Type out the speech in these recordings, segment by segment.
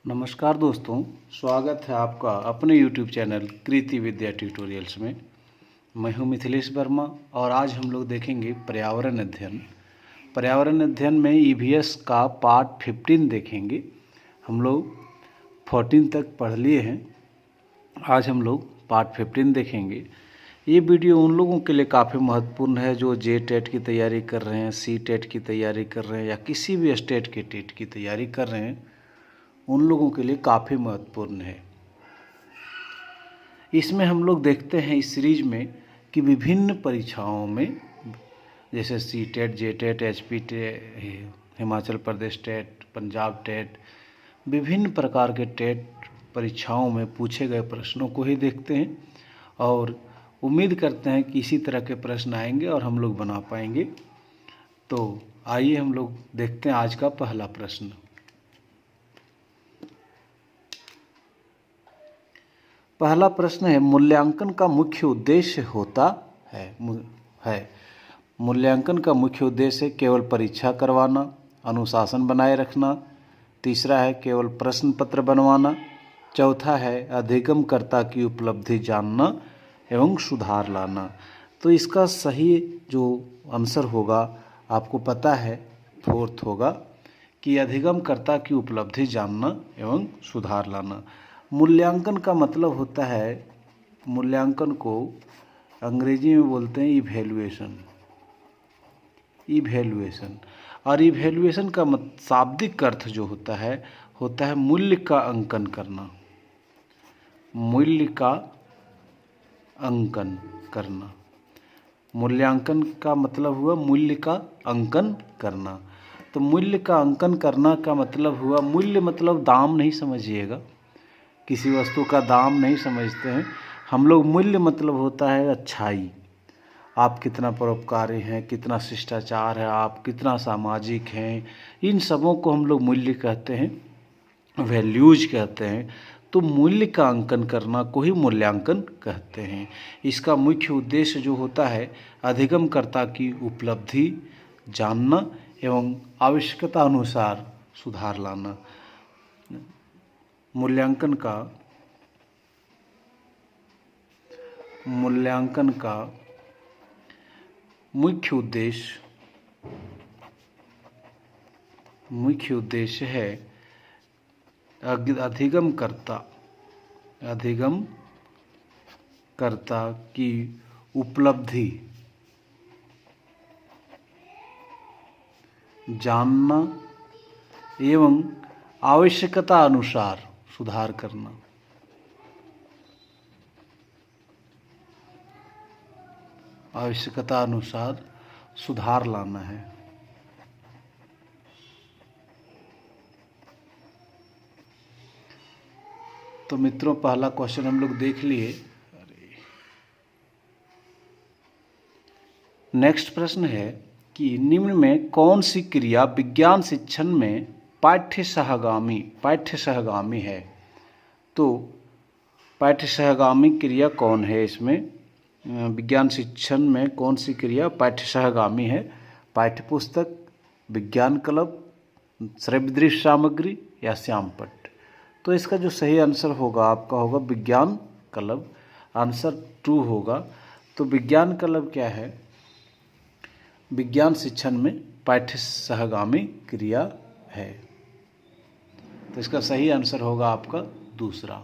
नमस्कार दोस्तों, स्वागत है आपका अपने YouTube चैनल कृति विद्या ट्यूटोरियल्स में। मैं हूं मिथिलेश वर्मा और आज हम लोग देखेंगे पर्यावरण अध्ययन। पर्यावरण अध्ययन में EVS का पार्ट 15 देखेंगे। हम लोग 14 तक पढ़ लिए हैं, आज हम लोग पार्ट 15 देखेंगे। ये वीडियो उन लोगों के लिए काफ़ी महत्वपूर्ण है जो JTET की तैयारी कर रहे हैं, CTET की तैयारी कर रहे हैं या किसी भी स्टेट के टेट की तैयारी कर रहे हैं, उन लोगों के लिए काफ़ी महत्वपूर्ण है। इसमें हम लोग देखते हैं इस सीरीज में कि विभिन्न परीक्षाओं में जैसे CTET, JTET, HP Himachal Pradesh TET, Punjab TET, विभिन्न प्रकार के टेट परीक्षाओं में पूछे गए प्रश्नों को ही देखते हैं और उम्मीद करते हैं कि इसी तरह के प्रश्न आएंगे और हम लोग बना पाएंगे। तो आइए हम लोग देखते हैं आज का पहला प्रश्न। पहला प्रश्न है, मूल्यांकन का मुख्य उद्देश्य होता है। मूल्यांकन का मुख्य उद्देश्य केवल परीक्षा करवाना, अनुशासन बनाए रखना। तीसरा है केवल प्रश्न पत्र बनवाना। चौथा है अधिगमकर्ता की उपलब्धि जानना एवं सुधार लाना। तो इसका सही जो आंसर होगा आपको पता है, फोर्थ होगा कि अधिगमकर्ता की उपलब्धि जानना एवं सुधार लाना। मूल्यांकन का मतलब होता है, मूल्यांकन को अंग्रेजी में बोलते हैं इवैल्यूएशन। और इवैल्यूएशन का शाब्दिक अर्थ जो होता है मूल्य का अंकन करना। मूल्य का अंकन करना। मूल्यांकन का मतलब हुआ मूल्य का अंकन करना। तो मूल्य का अंकन करना का मतलब हुआ, मूल्य मतलब दाम नहीं समझिएगा, किसी वस्तु का दाम नहीं समझते हैं हम लोग। मूल्य मतलब होता है अच्छाई, आप कितना परोपकारी हैं, कितना शिष्टाचार है, आप कितना सामाजिक हैं, इन सबों को हम लोग मूल्य कहते हैं, वैल्यूज कहते हैं। तो मूल्य का अंकन करना को ही मूल्यांकन कहते हैं। इसका मुख्य उद्देश्य जो होता है अधिगमकर्ता की उपलब्धि जानना एवं आवश्यकता अनुसार सुधार लाना। मूल्यांकन का मुख्य उद्देश्य है अधिगमकर्ता की उपलब्धि जानना एवं आवश्यकता अनुसार सुधार करना। आवश्यकता अनुसार सुधार लाना है। तो मित्रों, पहला क्वेश्चन हम लोग देख लिए। नेक्स्ट प्रश्न है कि निम्न में कौन सी क्रिया विज्ञान शिक्षण में पाठ्य सहगामी है। तो पाठ्य सहगामी क्रिया कौन है, इसमें विज्ञान शिक्षण में कौन सी क्रिया पाठ्य सहगामी है। पाठ्यपुस्तक, विज्ञान क्लब, श्रव्य दृश्य सामग्री या श्यामपट्ट। तो इसका जो सही आंसर होगा आपका होगा विज्ञान क्लब। आंसर 2 होगा। तो विज्ञान क्लब क्या है, विज्ञान शिक्षण में पाठ्य सहगामी क्रिया है। तो इसका सही आंसर होगा आपका दूसरा।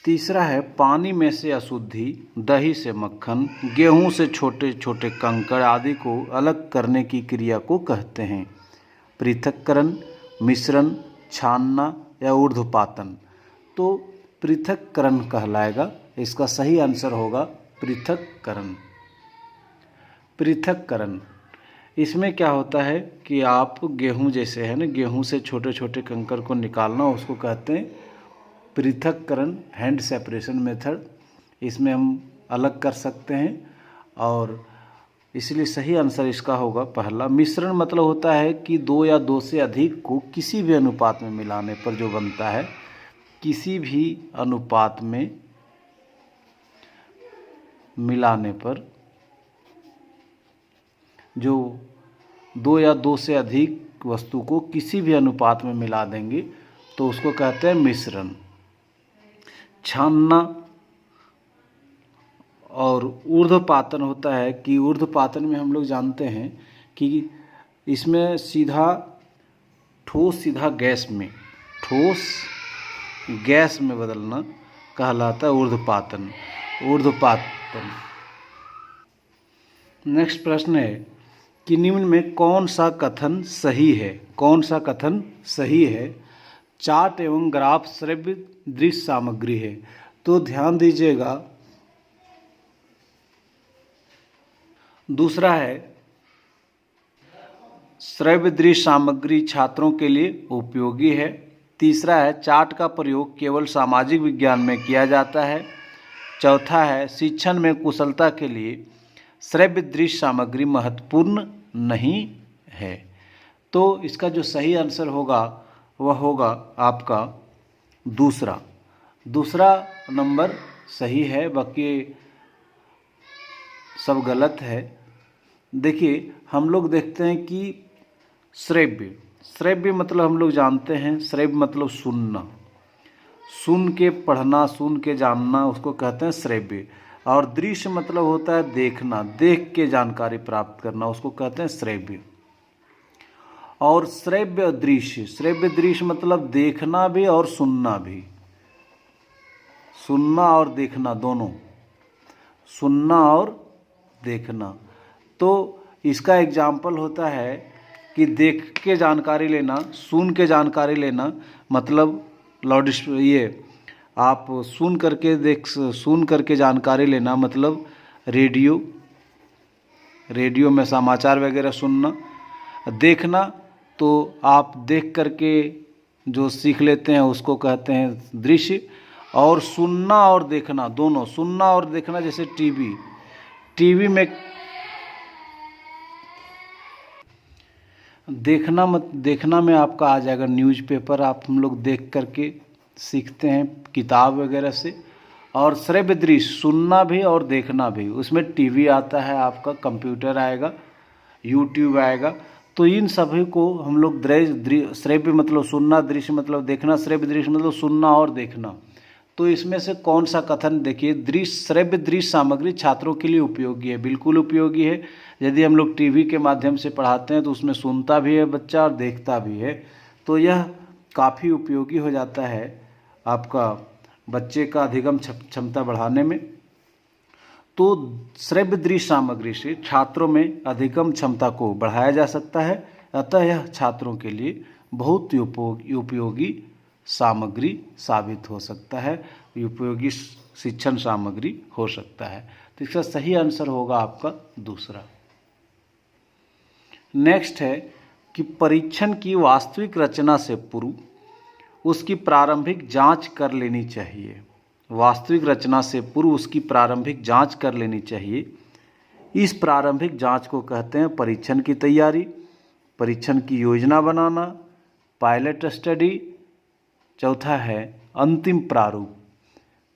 तीसरा है, पानी में से अशुद्धि, दही से मक्खन, गेहूं से छोटे छोटे कंकड़ आदि को अलग करने की क्रिया को कहते हैं। पृथक्करण, मिश्रण, छानना या ऊर्ध्वपातन। तो पृथक्करण कहलाएगा। इसका सही आंसर होगा पृथक्करण। पृथक्करण इसमें क्या होता है कि आप गेहूं जैसे है ना, गेहूं से छोटे छोटे कंकड़ को निकालना, उसको कहते हैं पृथक्करण, हैंड सेपरेशन मेथड। इसमें हम अलग कर सकते हैं और इसलिए सही आंसर इसका होगा पहला। मिश्रण मतलब होता है कि 2 या 2 से अधिक को किसी भी अनुपात में मिलाने पर जो बनता है, किसी भी अनुपात में मिलाने पर जो 2 या 2 से अधिक वस्तु को किसी भी अनुपात में मिला देंगे तो उसको कहते हैं मिश्रण। छानना और ऊर्ध्वपातन होता है कि ऊर्ध्वपातन में हम लोग जानते हैं कि इसमें सीधा ठोस सीधा गैस में, ठोस गैस में बदलना कहलाता है ऊर्ध्वपातन। नेक्स्ट प्रश्न है कि निम्न में कौन सा कथन सही है? कौन सा कथन सही है? चार्ट एवं ग्राफ श्रव्य दृश्य सामग्री है। तो ध्यान दीजिएगा, दूसरा है श्रव्य दृश्य सामग्री छात्रों के लिए उपयोगी है। तीसरा है चार्ट का प्रयोग केवल सामाजिक विज्ञान में किया जाता है। चौथा है शिक्षण में कुशलता के लिए श्रव्य दृश्य सामग्री महत्वपूर्ण नहीं है। तो इसका जो सही आंसर होगा वह होगा आपका दूसरा नंबर सही है, बाकी सब गलत है। देखिए, हम लोग देखते हैं कि श्रव्य मतलब हम लोग जानते हैं, श्रव्य मतलब सुनना, सुन के पढ़ना, सुन के जानना, उसको कहते हैं श्रव्य। और दृश्य मतलब होता है देखना, देख के जानकारी प्राप्त करना, उसको कहते हैं श्रव्य। और श्रव्य दृश्य मतलब देखना भी और सुनना भी, सुनना और देखना दोनों, सुनना और देखना। तो इसका एग्जाम्पल होता है कि देख के जानकारी लेना, सुन के जानकारी लेना, मतलब ये आप सुन करके जानकारी लेना, मतलब रेडियो में समाचार वगैरह सुनना। देखना तो आप देख करके जो सीख लेते हैं उसको कहते हैं दृश्य। और सुनना और देखना दोनों, सुनना और देखना, जैसे टीवी में देखना में आपका आ जाएगा न्यूज़पेपर, आप हम लोग देख करके सीखते हैं किताब वगैरह से। और श्रव्य दृश्य सुनना भी और देखना भी, उसमें टीवी आता है, आपका कंप्यूटर आएगा, यूट्यूब आएगा। तो इन सभी को हम लोग श्रव्य मतलब सुनना, दृश्य मतलब देखना, श्रव्य दृश्य मतलब सुनना और देखना। तो इसमें से कौन सा कथन, देखिए, श्रव्य दृश्य सामग्री छात्रों के लिए उपयोगी है, बिल्कुल उपयोगी है। यदि हम लोग टीवी के माध्यम से पढ़ाते हैं तो उसमें सुनता भी है बच्चा और देखता भी है, तो यह काफ़ी उपयोगी हो जाता है आपका बच्चे का अधिगम क्षमता बढ़ाने में। तो श्रव्य दृश्य सामग्री से छात्रों में अधिगम क्षमता को बढ़ाया जा सकता है, अतः यह छात्रों के लिए बहुत उपयोगी सामग्री साबित हो सकता है, उपयोगी शिक्षण सामग्री हो सकता है। तो इसका सही आंसर होगा आपका दूसरा। नेक्स्ट है कि परीक्षण की वास्तविक रचना से पूर्व उसकी प्रारंभिक जांच कर लेनी चाहिए। वास्तविक रचना से पूर्व उसकी प्रारंभिक जांच कर लेनी चाहिए। इस प्रारंभिक जांच को कहते हैं परीक्षण की तैयारी, परीक्षण की योजना बनाना, पायलट स्टडी। चौथा है अंतिम प्रारूप।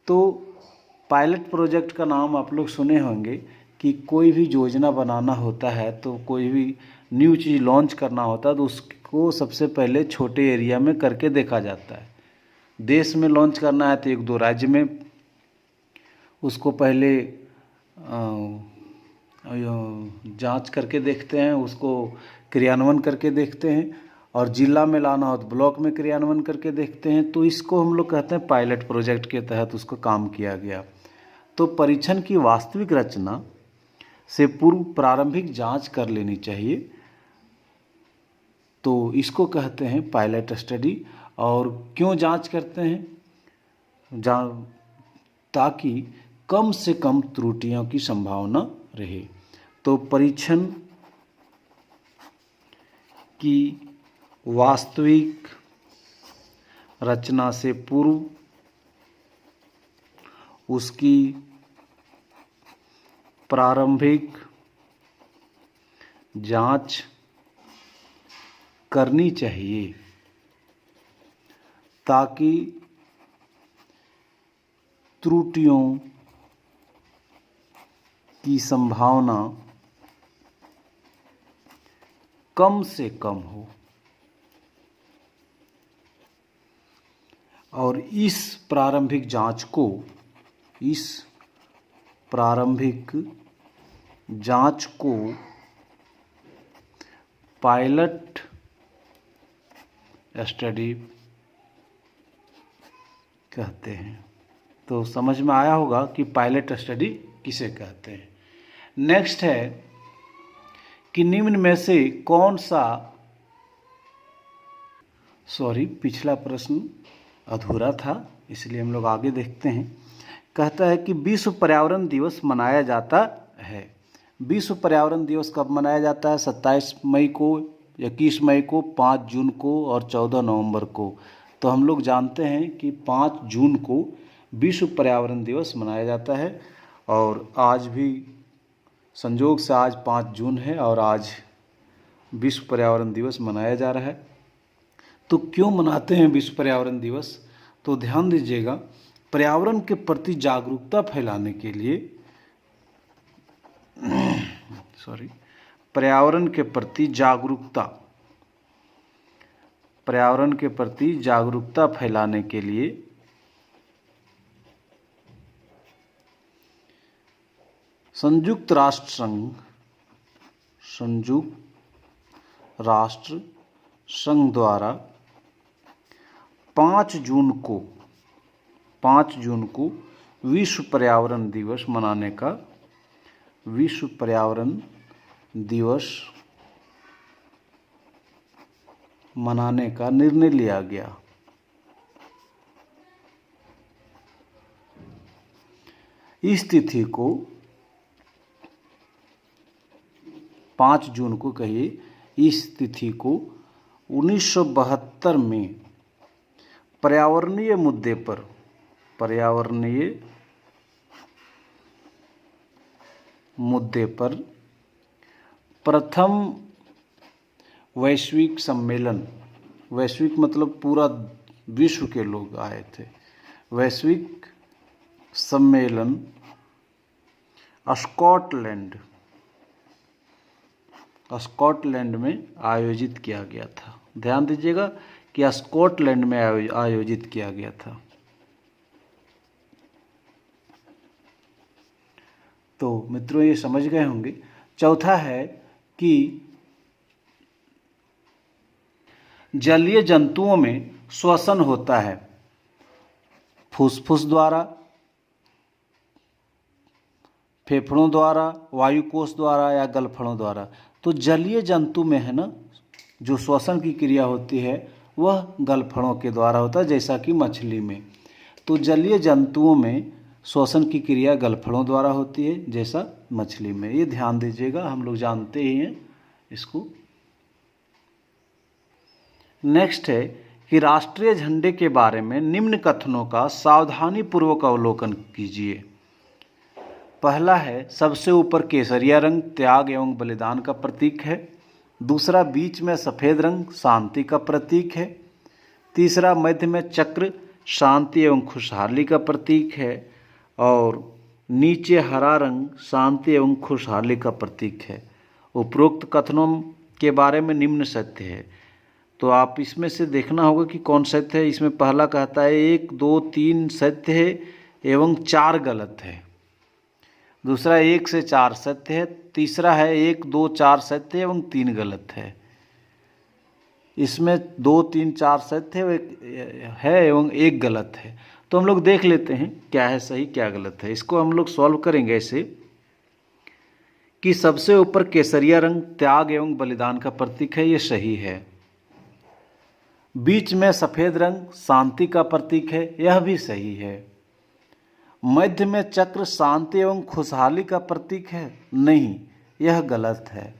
तो पायलट प्रोजेक्ट का नाम आप लोग सुने होंगे कि कोई भी योजना बनाना होता है, तो कोई भी न्यू चीज़ लॉन्च करना होता है तो उसको सबसे पहले छोटे एरिया में करके देखा जाता है। देश में लॉन्च करना है तो 1-2 राज्य में उसको पहले जांच करके देखते हैं, उसको क्रियान्वयन करके देखते हैं, और जिला में लाना हो तो ब्लॉक में क्रियान्वयन करके देखते हैं। तो इसको हम लोग कहते हैं पायलट प्रोजेक्ट के तहत उसको काम किया गया। तो परीक्षण की वास्तविक रचना से पूर्व प्रारंभिक जांच कर लेनी चाहिए, तो इसको कहते हैं पायलट स्टडी। और क्यों जांच करते हैं? ताकि कम से कम त्रुटियों की संभावना रहे। तो परीक्षण की वास्तविक रचना से पूर्व उसकी प्रारंभिक जांच करनी चाहिए, ताकि त्रुटियों की संभावना कम से कम हो। और इस प्रारंभिक जांच को पायलट स्टडी कहते हैं। तो समझ में आया होगा कि पायलट स्टडी किसे कहते हैं। नेक्स्ट है कि निम्न में से कौन सा, पिछला प्रश्न अधूरा था इसलिए हम लोग आगे देखते हैं। कहता है कि विश्व पर्यावरण दिवस मनाया जाता है। विश्व पर्यावरण दिवस कब मनाया जाता है? 27 मई को, 21 मई को, 5 जून को और 14 नवंबर को। तो हम लोग जानते हैं कि 5 जून को विश्व पर्यावरण दिवस मनाया जाता है और आज भी संयोग से आज 5 जून है और आज विश्व पर्यावरण दिवस मनाया जा रहा है। तो क्यों मनाते हैं विश्व पर्यावरण दिवस? तो ध्यान दीजिएगा, पर्यावरण के प्रति जागरूकता फैलाने के लिए पर्यावरण के प्रति जागरूकता फैलाने के लिए संयुक्त राष्ट्र संघ द्वारा 5 जून को विश्व पर्यावरण दिवस मनाने का निर्णय लिया गया। इस तिथि को 5 जून को कहिए, इस तिथि को 1972 में पर्यावरणीय मुद्दे पर प्रथम वैश्विक सम्मेलन, वैश्विक मतलब पूरा विश्व के लोग आए थे, वैश्विक सम्मेलन स्कॉटलैंड में आयोजित किया गया था। ध्यान दीजिएगा कि स्कॉटलैंड में आयोजित किया गया था। तो मित्रों ये समझ गए होंगे। चौथा है कि जलीय जंतुओं में श्वसन होता है फुसफुस द्वारा, फेफड़ों द्वारा, वायुकोश द्वारा या गलफड़ों द्वारा। तो जलीय जंतु में है ना, जो श्वसन की क्रिया होती है वह गलफड़ों के द्वारा होता है, जैसा कि मछली में। तो जलीय जंतुओं में श्वसन की क्रिया गलफड़ों द्वारा होती है, जैसा मछली में। ये ध्यान दीजिएगा, हम लोग जानते ही हैं इसको। नेक्स्ट है कि राष्ट्रीय झंडे के बारे में निम्न कथनों का सावधानीपूर्वक अवलोकन कीजिए। पहला है, सबसे ऊपर केसरिया रंग त्याग एवं बलिदान का प्रतीक है। दूसरा, बीच में सफ़ेद रंग शांति का प्रतीक है। तीसरा, मध्य में चक्र शांति एवं खुशहाली का प्रतीक है और नीचे हरा रंग शांति एवं खुशहाली का प्रतीक है। उपरोक्त कथनों के बारे में निम्न सत्य है। तो आप इसमें से देखना होगा कि कौन सत्य है। इसमें पहला कहता है 1, 2, 3 सत्य है एवं 4 गलत है। दूसरा 1 से 4 सत्य है। तीसरा है 1, 2, 4 सत्य एवं 3 गलत है। इसमें 2, 3, 4 सत्य है एवं 1 गलत है। तो हम लोग देख लेते हैं क्या है सही क्या गलत है। इसको हम लोग सॉल्व करेंगे ऐसे कि सबसे ऊपर केसरिया रंग त्याग एवं बलिदान का प्रतीक है, ये सही है। बीच में सफ़ेद रंग शांति का प्रतीक है, यह भी सही है। मध्य में चक्र शांति एवं खुशहाली का प्रतीक है, नहीं, यह गलत है।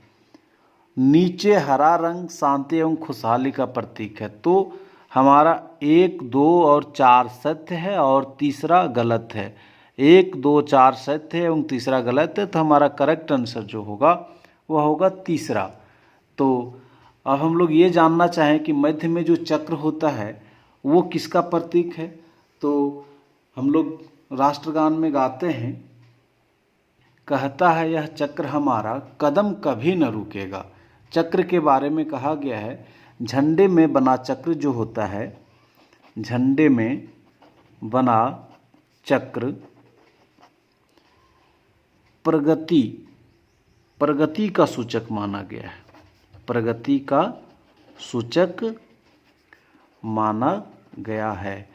नीचे हरा रंग शांति एवं खुशहाली का प्रतीक है। तो हमारा 1, 2 और 4 सत्य है और तीसरा गलत है। 1, 2, 4 सत्य है एवं तीसरा गलत है। तो हमारा करेक्ट आंसर जो होगा वह होगा तीसरा। तो अब हम लोग ये जानना चाहें कि मध्य में जो चक्र होता है वो किसका प्रतीक है। तो हम लोग राष्ट्रगान में गाते हैं, कहता है यह चक्र हमारा कदम कभी न रुकेगा। चक्र के बारे में कहा गया है, झंडे में बना चक्र जो होता है झंडे में बना चक्र प्रगति का सूचक माना गया है। प्रगति का सूचक माना गया है।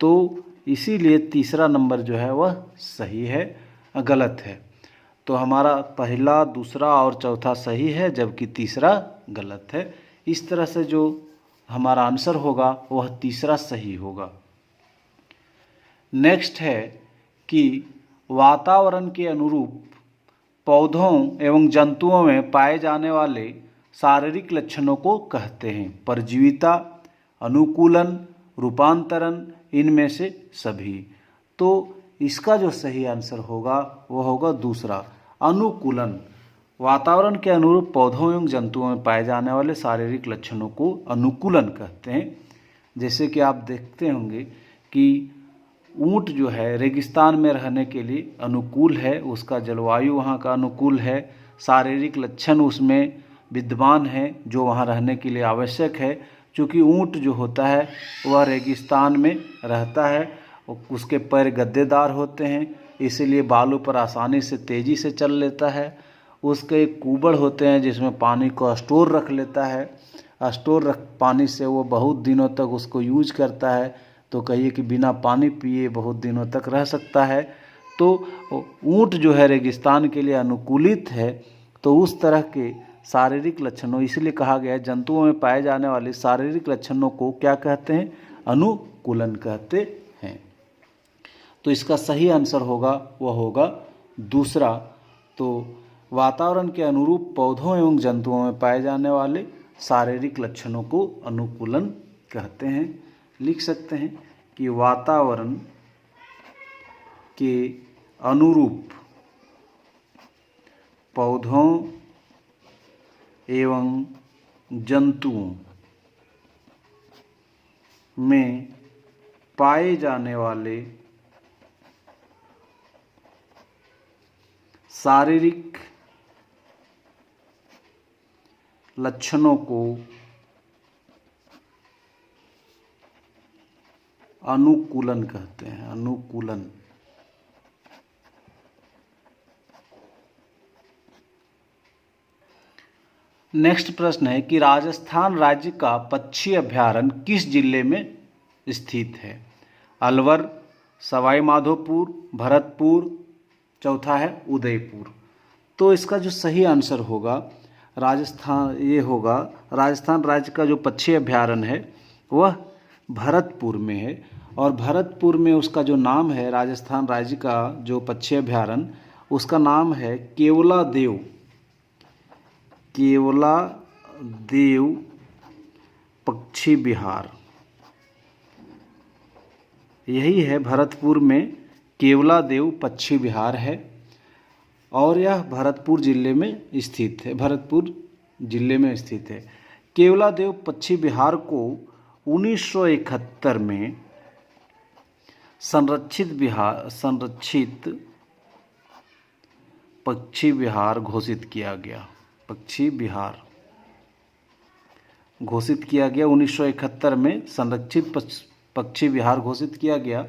तो इसीलिए तीसरा नंबर जो है वह सही है, गलत है। तो हमारा पहला, दूसरा और चौथा सही है, जबकि तीसरा गलत है। इस तरह से जो हमारा आंसर होगा वह तीसरा सही होगा। नेक्स्ट है कि वातावरण के अनुरूप पौधों एवं जंतुओं में पाए जाने वाले शारीरिक लक्षणों को कहते हैं। परजीविता, अनुकूलन, रूपांतरण, इनमें से सभी। तो इसका जो सही आंसर होगा वह होगा दूसरा, अनुकूलन। वातावरण के अनुरूप पौधों एवं जंतुओं में पाए जाने वाले शारीरिक लक्षणों को अनुकूलन कहते हैं। जैसे कि आप देखते होंगे कि ऊंट जो है रेगिस्तान में रहने के लिए अनुकूल है, उसका जलवायु वहाँ का अनुकूल है, शारीरिक लक्षण उसमें विद्यमान है जो वहाँ रहने के लिए आवश्यक है। क्योंकि ऊंट जो होता है वह रेगिस्तान में रहता है, उसके पैर गद्देदार होते हैं, इसीलिए बालू पर आसानी से तेज़ी से चल लेता है। उसके कुबड़ होते हैं जिसमें पानी को स्टोर रख लेता है, पानी से वो बहुत दिनों तक उसको यूज करता है। तो कहिए कि बिना पानी पिए बहुत दिनों तक रह सकता है। तो ऊंट जो है रेगिस्तान के लिए अनुकूलित है। तो उस तरह के शारीरिक लक्षणों, इसलिए कहा गया है जंतुओं में पाए जाने वाले शारीरिक लक्षणों को क्या कहते हैं? अनुकूलन कहते हैं। तो इसका सही आंसर होगा वह होगा दूसरा। तो वातावरण के अनुरूप पौधों एवं जंतुओं में पाए जाने वाले शारीरिक लक्षणों को अनुकूलन कहते हैं। लिख सकते हैं कि वातावरण के अनुरूप पौधों एवं जंतुओं में पाए जाने वाले शारीरिक लक्षणों को अनुकूलन कहते हैं। अनुकूलन। नेक्स्ट प्रश्न है कि राजस्थान राज्य का पक्षी अभयारण्य किस जिले में स्थित है? अलवर, सवाई माधोपुर, भरतपुर, चौथा है उदयपुर। तो इसका जो सही आंसर होगा राजस्थान राज्य का जो पक्षी अभयारण्य है वह भरतपुर में है। और भरतपुर में उसका जो नाम है, राजस्थान राज्य का जो पक्षी अभयारण्य, उसका नाम है केवला देव पक्षी विहार। यही है, भरतपुर में केवला देव पक्षी विहार है और यह भरतपुर जिले में स्थित है। केवला देव पक्षी विहार को 1971 में संरक्षित पक्षी विहार घोषित किया गया। 1971 में संरक्षित पक्षी विहार घोषित किया गया।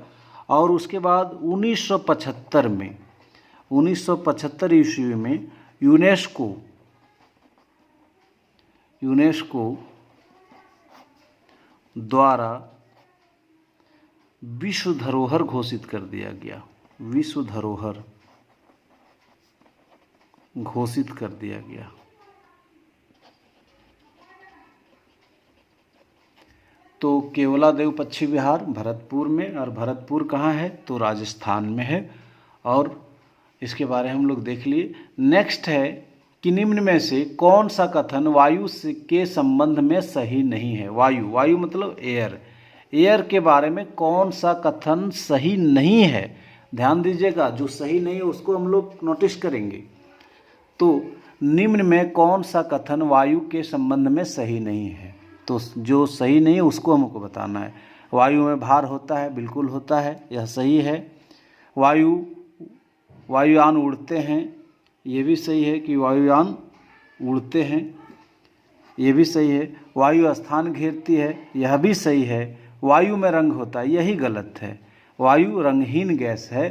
और उसके बाद 1975 ईस्वी में यूनेस्को द्वारा विश्व धरोहर घोषित कर दिया गया। विश्व धरोहर घोषित कर दिया गया। तो केवला देव पक्षी विहार भरतपुर में, और भरतपुर कहाँ है? तो राजस्थान में है। और इसके बारे में हम लोग देख लिए। नेक्स्ट है कि निम्न में से कौन सा कथन वायु के संबंध में सही नहीं है? वायु मतलब एयर के बारे में कौन सा कथन सही नहीं है? ध्यान दीजिएगा, जो सही नहीं है उसको हम लोग नोटिस करेंगे। तो निम्न में कौन सा कथन वायु के संबंध में सही नहीं है? तो जो सही नहीं है उसको हमको बताना है। वायु में भार होता है, बिल्कुल होता है, यह सही है। वायुयान उड़ते हैं, ये भी सही है कि वायुयान उड़ते हैं, ये भी सही है। वायु स्थान घेरती है, यह भी सही है। वायु में रंग होता है, यही गलत है। वायु रंगहीन गैस है।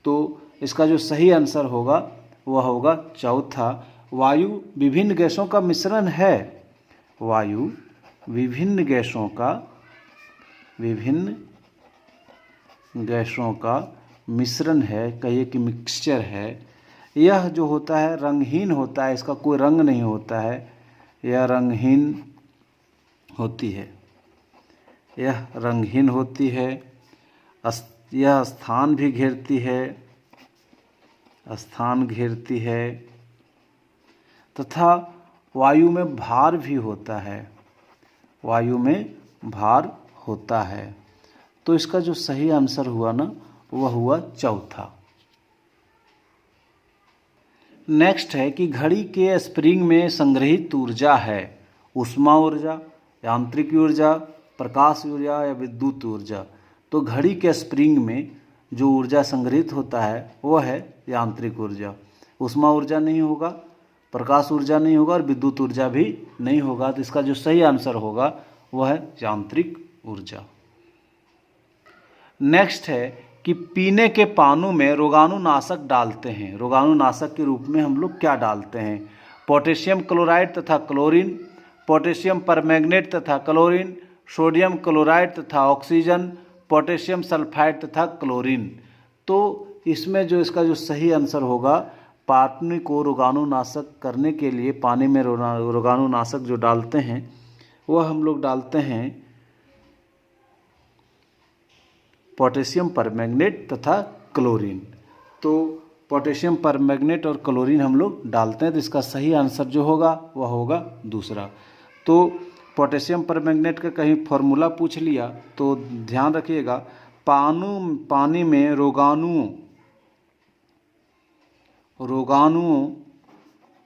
तो इसका जो सही आंसर होगा वह होगा चौथा, वायु विभिन्न गैसों का मिश्रण है। वायु विभिन्न गैसों का मिश्रण है, कहिए कि मिक्सचर है। यह जो होता है रंगहीन होता है, इसका कोई रंग नहीं होता है, यह रंगहीन होती है, यह रंगहीन होती है। यह स्थान भी घेरती है, स्थान घेरती है, तथा वायु में भार भी होता है, वायु में भार होता है। तो इसका जो सही आंसर हुआ ना वह हुआ चौथा। नेक्स्ट है कि घड़ी के स्प्रिंग में संग्रहित ऊर्जा है ऊष्मा ऊर्जा, यांत्रिक ऊर्जा, प्रकाश ऊर्जा या विद्युत ऊर्जा। तो घड़ी के स्प्रिंग में जो ऊर्जा संग्रहित होता है वह है यांत्रिक ऊर्जा। ऊष्मा ऊर्जा नहीं होगा, प्रकाश ऊर्जा नहीं होगा और विद्युत ऊर्जा भी नहीं होगा। तो इसका जो सही आंसर होगा वह है यांत्रिक ऊर्जा। नेक्स्ट है कि पीने के पानी में रोगाणुनाशक डालते हैं। रोगाणुनाशक के रूप में हम लोग क्या डालते हैं? पोटेशियम क्लोराइड तथा क्लोरीन, पोटेशियम परमैंगनेट तथा क्लोरीन, सोडियम क्लोराइड तथा ऑक्सीजन, पोटेशियम सल्फाइड तथा क्लोरीन। तो इसमें जो इसका जो सही आंसर होगा, पानी को रोगाणुनाशक करने के लिए पानी में रोगाणुनाशक जो डालते हैं वह हम लोग डालते हैं पोटेशियम परमैंगनेट तथा क्लोरीन। तो पोटेशियम परमैंगनेट और क्लोरीन हम लोग डालते हैं। तो इसका सही आंसर जो होगा वह होगा दूसरा। तो पोटेशियम परमैंगनेट का कहीं फॉर्मूला पूछ लिया तो ध्यान रखिएगा, पानी में रोगाणुओं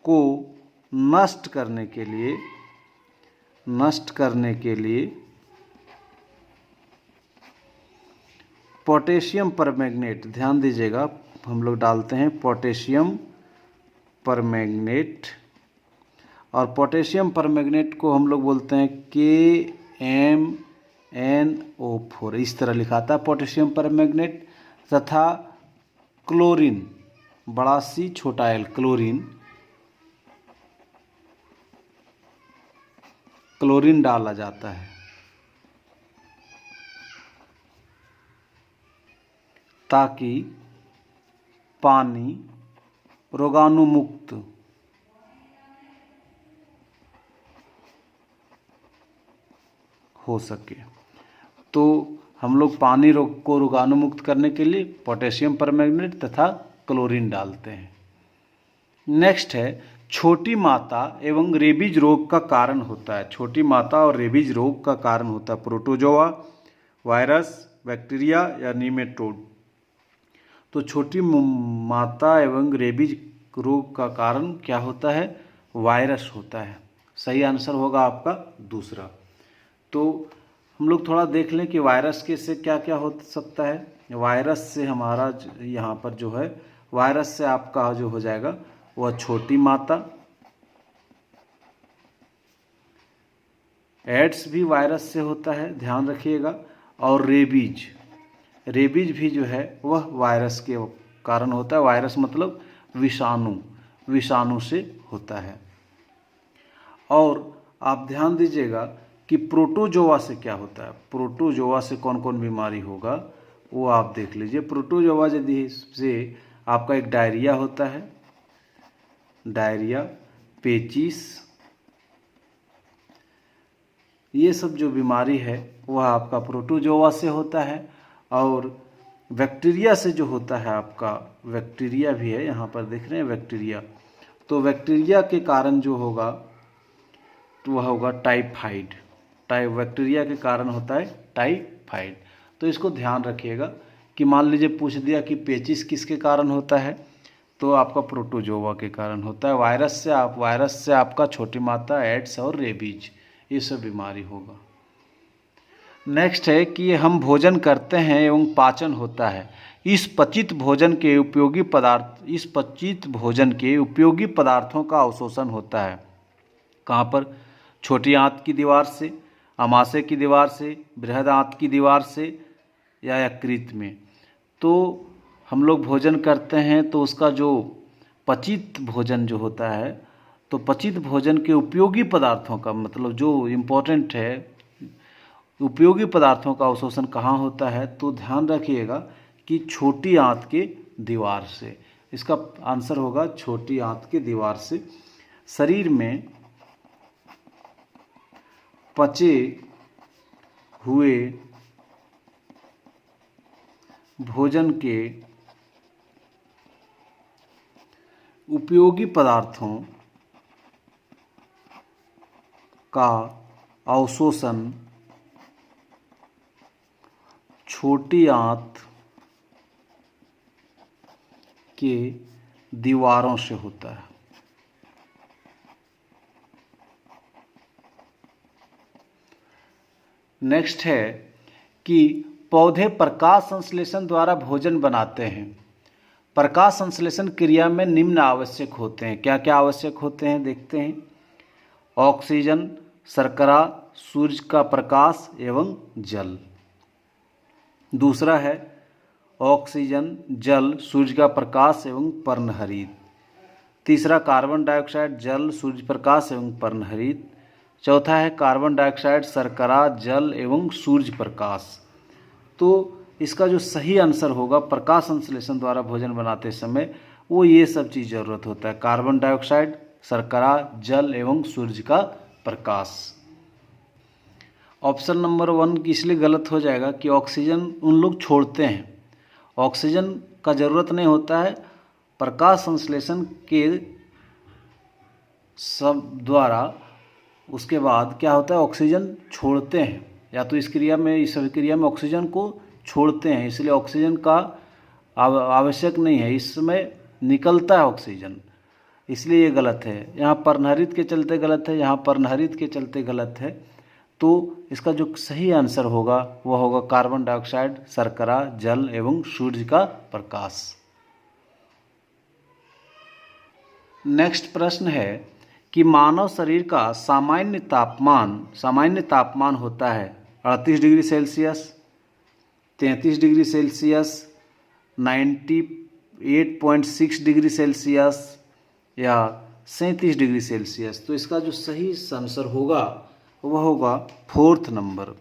को नष्ट करने के लिए पोटेशियम परमैंगनेट, ध्यान दीजिएगा, हम लोग डालते हैं पोटेशियम परमैंगनेट। और पोटेशियम परमैंगनेट को हम लोग बोलते हैं KMnO4, इस तरह लिखा था पोटेशियम परमैंगनेट। तथा क्लोरीन, बड़ा सी छोटा एल, क्लोरीन डाला जाता है ताकि पानी रोगाणुमुक्त हो सके। तो हम लोग पानी को रोगाणुमुक्त करने के लिए पोटेशियम परमैंगनेट तथा क्लोरीन डालते हैं। नेक्स्ट है, छोटी माता एवं रेबीज रोग का कारण होता है। छोटी माता और रेबीज रोग का कारण होता है प्रोटोजोआ, वायरस, बैक्टीरिया या नीमेटोड। तो छोटी माता एवं रेबीज रोग का कारण क्या होता है? वायरस होता है। सही आंसर होगा आपका दूसरा। तो हम लोग थोड़ा देख लें कि वायरस के से क्या क्या हो सकता है। वायरस से हमारा यहाँ पर जो है, वायरस से आपका जो हो जाएगा वह छोटी माता, एड्स भी वायरस से होता है, ध्यान रखिएगा। और रेबीज भी जो है वह वायरस के कारण होता है। वायरस मतलब विषाणु से होता है। और आप ध्यान दीजिएगा कि प्रोटोजोआ से क्या होता है। प्रोटोजोआ से कौन कौन बीमारी होगा वो आप देख लीजिए। प्रोटोजोआ यदि से आपका एक डायरिया होता है, डायरिया, पेचिस, ये सब जो बीमारी है वह आपका प्रोटोजोआ से होता है। और बैक्टीरिया से जो होता है आपका, बैक्टीरिया भी है यहाँ पर देख रहे हैं बैक्टीरिया, तो बैक्टीरिया के कारण जो होगा तो वह होगा टाइफाइड। बैक्टीरिया के कारण होता है टाइफाइड। तो इसको ध्यान रखिएगा कि मान लीजिए पूछ दिया कि पेचिस किसके कारण होता है, तो आपका प्रोटोजोआ के कारण होता है। वायरस से आपका छोटी माता, एड्स और रेबीज, ये सब बीमारी होगा। नेक्स्ट है कि हम भोजन करते हैं एवं पाचन होता है। इस पचित भोजन के उपयोगी पदार्थों का अवशोषण होता है। कहाँ पर? छोटी आंत की दीवार से, अमाशय की दीवार से, बृहद आंत की दीवार से या यकृत में। तो हम लोग भोजन करते हैं तो उसका जो पचित भोजन जो होता है, तो पचित भोजन के उपयोगी पदार्थों का मतलब जो इम्पोर्टेंट है, उपयोगी पदार्थों का अवशोषण कहाँ होता है, तो ध्यान रखिएगा कि छोटी आंत के दीवार से। इसका आंसर होगा छोटी आंत के दीवार से। शरीर में पचे हुए भोजन के उपयोगी पदार्थों का अवशोषण छोटी आंत के दीवारों से होता है। नेक्स्ट है कि पौधे प्रकाश संश्लेषण द्वारा भोजन बनाते हैं। प्रकाश संश्लेषण क्रिया में निम्न आवश्यक होते हैं। क्या क्या आवश्यक होते हैं देखते हैं। ऑक्सीजन, शर्करा, सूर्य का प्रकाश एवं जल। दूसरा है ऑक्सीजन, जल, सूर्य का प्रकाश एवं पर्णहरित। तीसरा कार्बन डाइऑक्साइड, जल, सूर्य प्रकाश एवं पर्णहरित। चौथा है कार्बन डाइऑक्साइड, शर्करा, जल एवं सूर्य प्रकाश। तो इसका जो सही आंसर होगा प्रकाश संश्लेषण द्वारा भोजन बनाते समय, वो ये सब चीज़ ज़रूरत होता है, कार्बन डाइऑक्साइड, शर्करा, जल एवं सूर्य का प्रकाश। ऑप्शन नंबर 1 इसलिए गलत हो जाएगा कि ऑक्सीजन उन लोग छोड़ते हैं, ऑक्सीजन का ज़रूरत नहीं होता है। प्रकाश संश्लेषण के सब द्वारा उसके बाद क्या होता है, ऑक्सीजन छोड़ते हैं, या तो इस क्रिया में, इस अभिक्रिया में ऑक्सीजन को छोड़ते हैं, इसलिए ऑक्सीजन का आवश्यक नहीं है, इसमें निकलता है ऑक्सीजन, इसलिए ये गलत है। यहाँ पर्णहरित के चलते गलत है, यहाँ पर्णहरित के चलते गलत है। तो इसका जो सही आंसर होगा वह होगा कार्बन डाइऑक्साइड, शर्करा, जल एवं सूर्य का प्रकाश। नेक्स्ट प्रश्न है कि मानव शरीर का सामान्य तापमान होता है 38 degree Celsius, 33 degree Celsius, 98.6 degree Celsius या 37 डिग्री सेल्सियस। तो इसका जो सही आंसर होगा वह होगा 4th नंबर।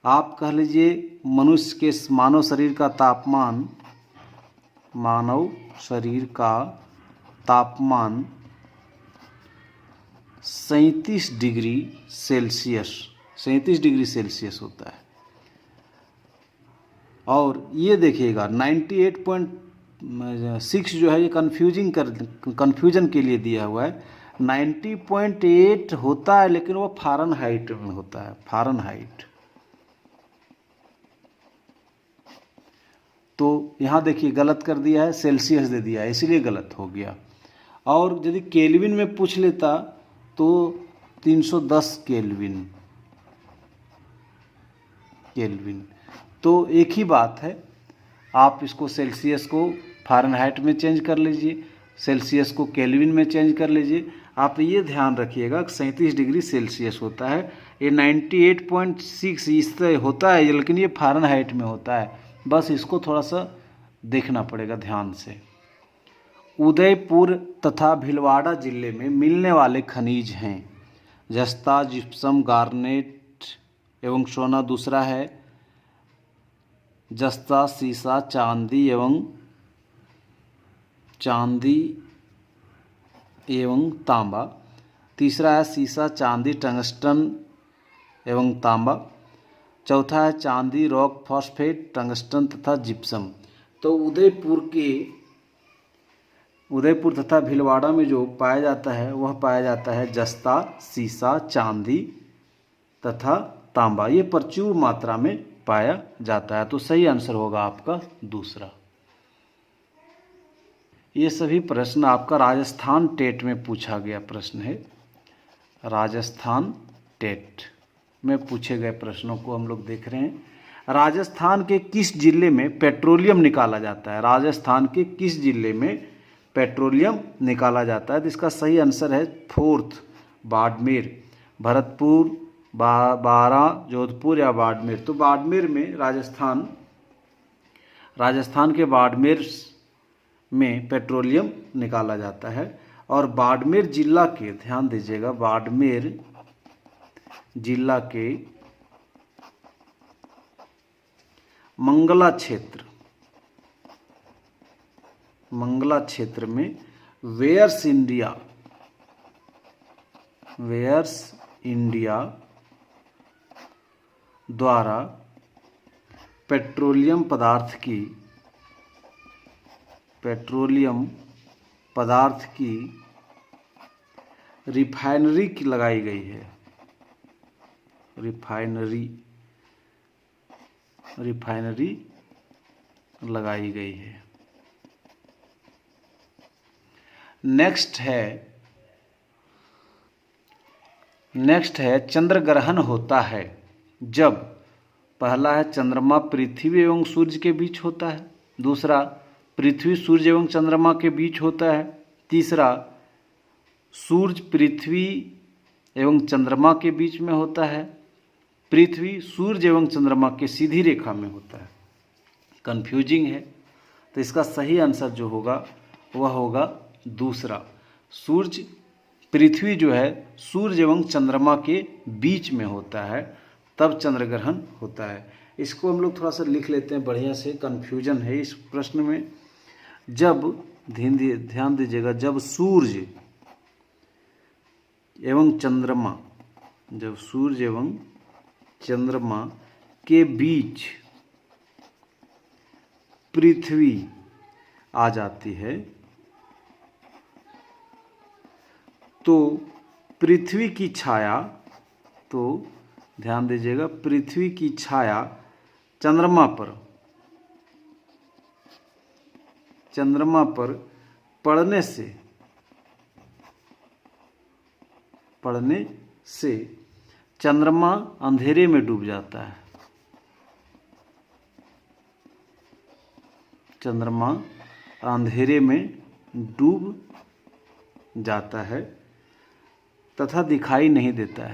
आप कह लीजिए मनुष्य के मानव शरीर का तापमान 37 डिग्री सेल्सियस होता है। और ये देखिएगा 98.6 जो है ये कन्फ्यूजन के लिए दिया हुआ है। 90.8 होता है लेकिन वो फ़ारेनहाइट में होता है, फ़ारेनहाइट। तो यहाँ देखिए गलत कर दिया है, सेल्सियस दे दिया है, इसीलिए गलत हो गया। और यदि केल्विन में पूछ लेता तो 310 केल्विन। तो एक ही बात है, आप इसको सेल्सियस को फ़ारेनहाइट में चेंज कर लीजिए, सेल्सियस को केल्विन में चेंज कर लीजिए। आप ये ध्यान रखिएगा 37 डिग्री सेल्सियस होता है, ये 98.6 इससे होता है, लेकिन ये फ़ारेनहाइट में होता है। बस इसको थोड़ा सा देखना पड़ेगा ध्यान से। उदयपुर तथा भीलवाड़ा जिले में मिलने वाले खनिज हैं जस्ता, जिप्सम, गार्नेट एवं सोना। दूसरा है जस्ता, सीसा, चांदी एवं तांबा। तीसरा है सीसा, चांदी, टंगस्टन एवं तांबा। चौथा है चांदी, रॉक फॉस्फेट, टंगस्टन तथा जिप्सम। तो उदयपुर तथा भीलवाड़ा में जो पाया जाता है वह पाया जाता है जस्ता, सीसा, चांदी तथा तांबा। ये प्रचुर मात्रा में पाया जाता है। तो सही आंसर होगा आपका दूसरा। ये सभी प्रश्न आपका राजस्थान टेट में पूछा गया प्रश्न है। राजस्थान टेट में पूछे गए प्रश्नों को हम लोग देख रहे हैं। राजस्थान के किस जिले में पेट्रोलियम निकाला जाता है? राजस्थान के किस जिले में पेट्रोलियम निकाला जाता है? तो इसका सही आंसर है 4th बाड़मेर, भरतपुर, 12 जोधपुर या बाड़मेर। तो बाड़मेर में राजस्थान के बाड़मेर में पेट्रोलियम निकाला जाता है। और बाड़मेर जिला के, ध्यान दीजिएगा, बाड़मेर जिला के मंगला क्षेत्र में वेयर्स इंडिया द्वारा पेट्रोलियम पदार्थ की रिफाइनरी लगाई गई है। रिफाइनरी लगाई गई है। नेक्स्ट है चंद्र ग्रहण होता है जब, पहला है चंद्रमा पृथ्वी एवं सूर्य के बीच होता है, दूसरा पृथ्वी सूर्य एवं चंद्रमा के बीच होता है, तीसरा सूर्य पृथ्वी एवं चंद्रमा के बीच में होता है, पृथ्वी सूर्य एवं चंद्रमा के सीधी रेखा में होता है। कंफ्यूजिंग है, तो इसका सही आंसर जो होगा वह होगा दूसरा, सूर्य पृथ्वी जो है सूर्य एवं चंद्रमा के बीच में होता है, तब चंद्र ग्रहण होता है। इसको हम लोग थोड़ा सा लिख लेते हैं बढ़िया से, कंफ्यूजन है इस प्रश्न में। जब, ध्यान दीजिएगा, जब सूर्य एवं चंद्रमा के बीच पृथ्वी आ जाती है तो पृथ्वी की छाया, तो ध्यान दीजिएगा, पृथ्वी की छाया चंद्रमा पर पड़ने से चंद्रमा अंधेरे में डूब जाता है। चंद्रमा अंधेरे में डूब जाता है तथा दिखाई नहीं देता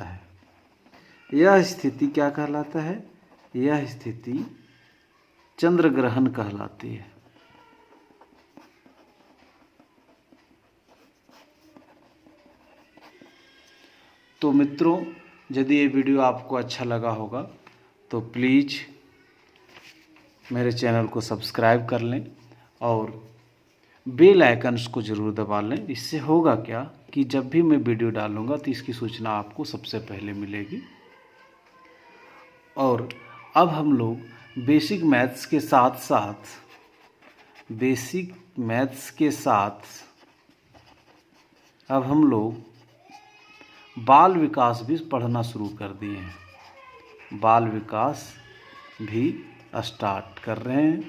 है। यह स्थिति क्या कहलाता है? यह स्थिति चंद्र ग्रहण कहलाती है। तो मित्रों, यदि ये वीडियो आपको अच्छा लगा होगा तो प्लीज़ मेरे चैनल को सब्सक्राइब कर लें और बेल आइकन्स को ज़रूर दबा लें। इससे होगा क्या कि जब भी मैं वीडियो डालूंगा तो इसकी सूचना आपको सबसे पहले मिलेगी। और अब हम लोग बेसिक मैथ्स के साथ अब हम लोग बाल विकास भी पढ़ना शुरू कर दिए हैं। बाल विकास भी स्टार्ट कर रहे हैं।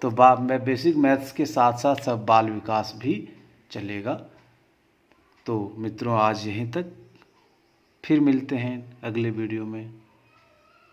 तो मैं बेसिक मैथ्स के साथ साथ सब बाल विकास भी चलेगा। तो मित्रों, आज यहीं तक, फिर मिलते हैं अगले वीडियो में।